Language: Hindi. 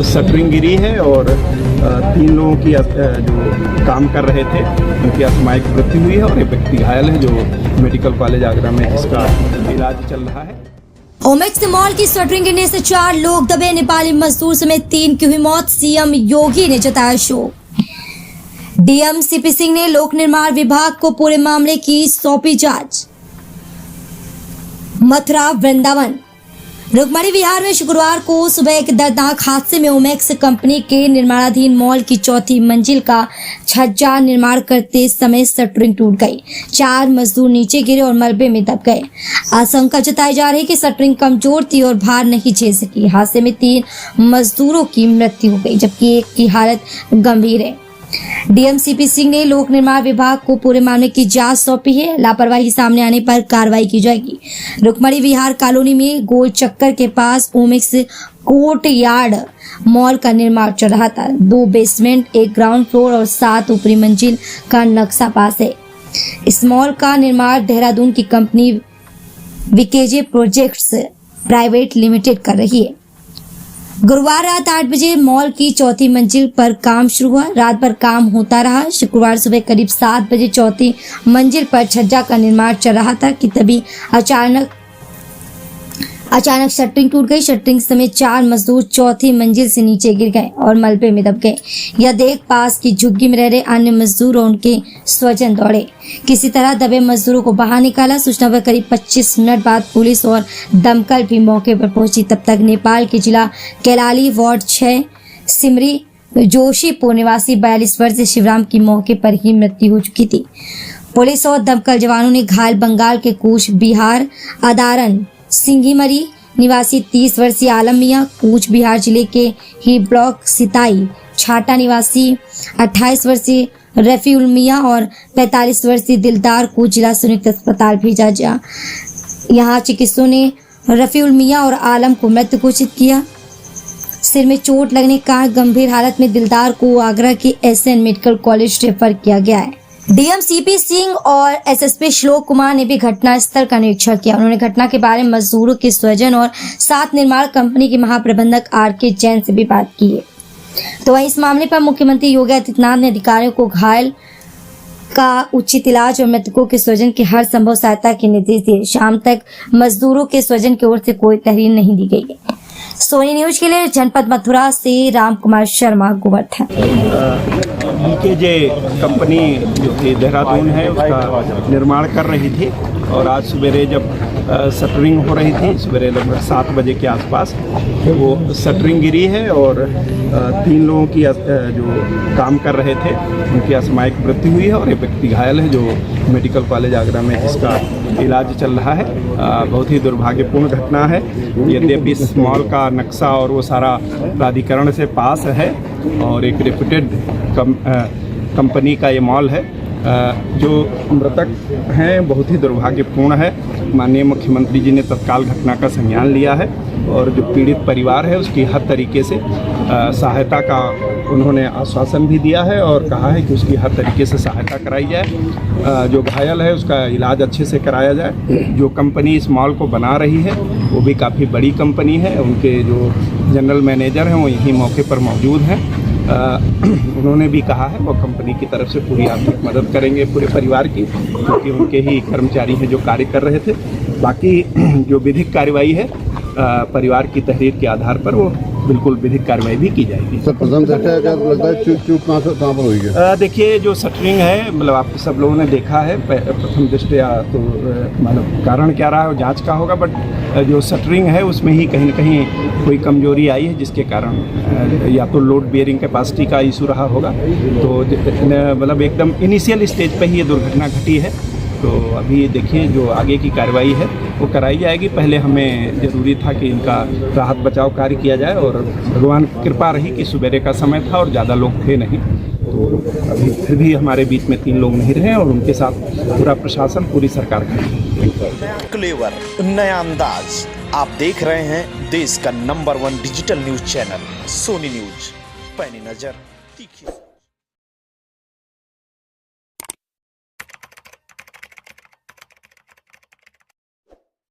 शटरिंग गिरी है और 3 लोगों की जो काम कर रहे थे उनकी असामयिक मृत्यु हुई है और एक व्यक्ति घायल है जो मेडिकल कॉलेज आगरा में जिसका इलाज चल रहा है। ओमेक्स मॉल की शटरिंग गिरने से 4 लोग दबे, नेपाली मजदूर समेत 3 की हुई मौत, सीएम योगी ने जताया शोक। डीएम सीपी सिंह ने लोक निर्माण विभाग को पूरे मामले की सौंपी जांच। मथुरा वृंदावन रुक्मणी विहार में शुक्रवार को सुबह एक दर्दनाक हादसे में ओमेक्स कंपनी के निर्माणाधीन मॉल की 4थी मंजिल का छज्जा निर्माण करते समय शटरिंग टूट गई। 4 मजदूर नीचे गिरे और मलबे में दब गए। आशंका जताई जा रही है कि शटरिंग कमजोर थी और भार नहीं झेल सकी। हादसे में 3 मजदूरों की मृत्यु हो गई जबकि एक की हालत गंभीर है। डीएम सीपी सिंह ने लोक निर्माण विभाग को पूरे मामले की जांच सौंपी है। लापरवाही सामने आने पर कार्रवाई की जाएगी। रुक्मणी विहार कॉलोनी में गोल चक्कर के पास ओमेक्स कोर्ट यार्ड मॉल का निर्माण चल रहा था। 2 बेसमेंट, 1 ग्राउंड फ्लोर और 7 ऊपरी मंजिल का नक्शा पास है। इस मॉल का निर्माण देहरादून की कंपनी वीकेजे प्रोजेक्ट्स प्राइवेट लिमिटेड कर रही है। गुरुवार रात 8 बजे मॉल की 4थी मंजिल पर काम शुरू हुआ। रात भर काम होता रहा। शुक्रवार सुबह करीब 7 बजे 4थी मंजिल पर छज्जा का निर्माण चल रहा था कि तभी अचानक शटरिंग टूट गई। शटरिंग समेत 4 मजदूर 4थी मंजिल से नीचे गिर गए और मलबे में दब गए। यह देख पास की झुग्गी में रह रहे अन्य मजदूर और उनके स्वजन दौड़े, किसी तरह दबे मजदूरों को बाहर निकाला। सूचना पर करीब 25 मिनट बाद पुलिस और दमकल भी मौके पर पहुंची। तब तक नेपाल के जिला कैलाली वार्ड 6 सिमरी जोशीपुर निवासी 42 वर्षीय शिवराम की मौके पर ही मृत्यु हो चुकी थी। पुलिस और दमकल जवानों ने घायल बंगाल के कूच बिहार अदारन सिंघीमरी निवासी 30 वर्षीय आलम मियां, कूच बिहार जिले के ही ब्लॉक सिताई छाटा निवासी 28 वर्षीय रफीउल मियां और 45 वर्षीय दिलदार को जिला संयुक्त अस्पताल भेजा गया। यहाँ चिकित्सकों ने रफीउल मियां और आलम को मृत घोषित किया। सिर में चोट लगने के कारण गंभीर हालत में दिलदार को आगरा के एसएन मेडिकल कॉलेज रेफर किया गया है। डीएम सीपी सिंह और एसएसपी श्लोक कुमार ने भी घटना स्थल का निरीक्षण किया। उन्होंने घटना के बारे में मजदूरों के स्वजन और साथ निर्माण कंपनी के महाप्रबंधक आर.के. जैन से भी बात की है। तो वहीं इस मामले पर मुख्यमंत्री योगी आदित्यनाथ ने अधिकारियों को घायल का उचित इलाज और मृतकों के स्वजन की हर संभव सहायता के निर्देश दिए। शाम तक मजदूरों के स्वजन की ओर से कोई तहरीर नहीं दी गई है। सोनी न्यूज के लिए जनपद मथुरा से राम कुमार शर्मा, गोवर्धन। वीकेजे कंपनी जो कि देहरादून है उसका निर्माण कर रही थी और आज सवेरे जब शटरिंग हो रही थी, सवेरे लगभग 7 बजे के आसपास वो शटरिंग गिरी है और 3 लोगों की जो काम कर रहे थे उनकी असामयिक मृत्यु हुई है और एक व्यक्ति घायल है जो मेडिकल कॉलेज आगरा में जिसका इलाज चल रहा है। बहुत ही दुर्भाग्यपूर्ण घटना है। यद्यपि इस मॉल का नक्शा और वो सारा प्राधिकरण से पास है और एक रेप्यूटेड कंपनी का ये मॉल है। जो मृतक हैं बहुत ही दुर्भाग्यपूर्ण है। माननीय मुख्यमंत्री जी ने तत्काल घटना का संज्ञान लिया है और जो पीड़ित परिवार है उसकी हर तरीके से सहायता का उन्होंने आश्वासन भी दिया है और कहा है कि उसकी हर तरीके से सहायता कराई जाए। जो घायल है उसका इलाज अच्छे से कराया जाए। जो कंपनी इस मॉल को बना रही है वो भी काफ़ी बड़ी कंपनी है। उनके जो जनरल मैनेजर हैं वो यहीं मौके पर मौजूद हैं। उन्होंने भी कहा है वो कंपनी की तरफ से पूरी आर्थिक मदद करेंगे पूरे परिवार की, क्योंकि उनके ही कर्मचारी हैं जो कार्य कर रहे थे। बाकी जो विधिक कार्रवाई है परिवार की तहरीर के आधार पर वो बिल्कुल विधिक कार्रवाई भी की जाएगी। सर प्रथम दृष्टया क्या लगता है चूक कहाँ पर हुई है? देखिए जो शटरिंग है मतलब आप सब लोगों ने देखा है प्रथम दृष्टया तो मतलब कारण क्या रहा है वो जांच का होगा, बट जो शटरिंग है उसमें ही कहीं न कहीं कोई कमजोरी आई है जिसके कारण या तो लोड बेयरिंग कैपेसिटी का इशू रहा होगा। तो मतलब एकदम इनिशियल स्टेज पर ही ये दुर्घटना घटी है। तो अभी देखिए जो आगे की कार्रवाई है वो कराई जाएगी। पहले हमें ज़रूरी था कि इनका राहत बचाव कार्य किया जाए और भगवान की कृपा रही कि सुबेरे का समय था और ज़्यादा लोग थे नहीं। तो अभी फिर भी हमारे बीच में 3 लोग नहीं रहे और उनके साथ पूरा प्रशासन पूरी सरकार खड़ी। क्लेवर नया अंदाज, आप देख रहे हैं देश का number 1 digital news channel Sony news. पैनी नजर तीखी।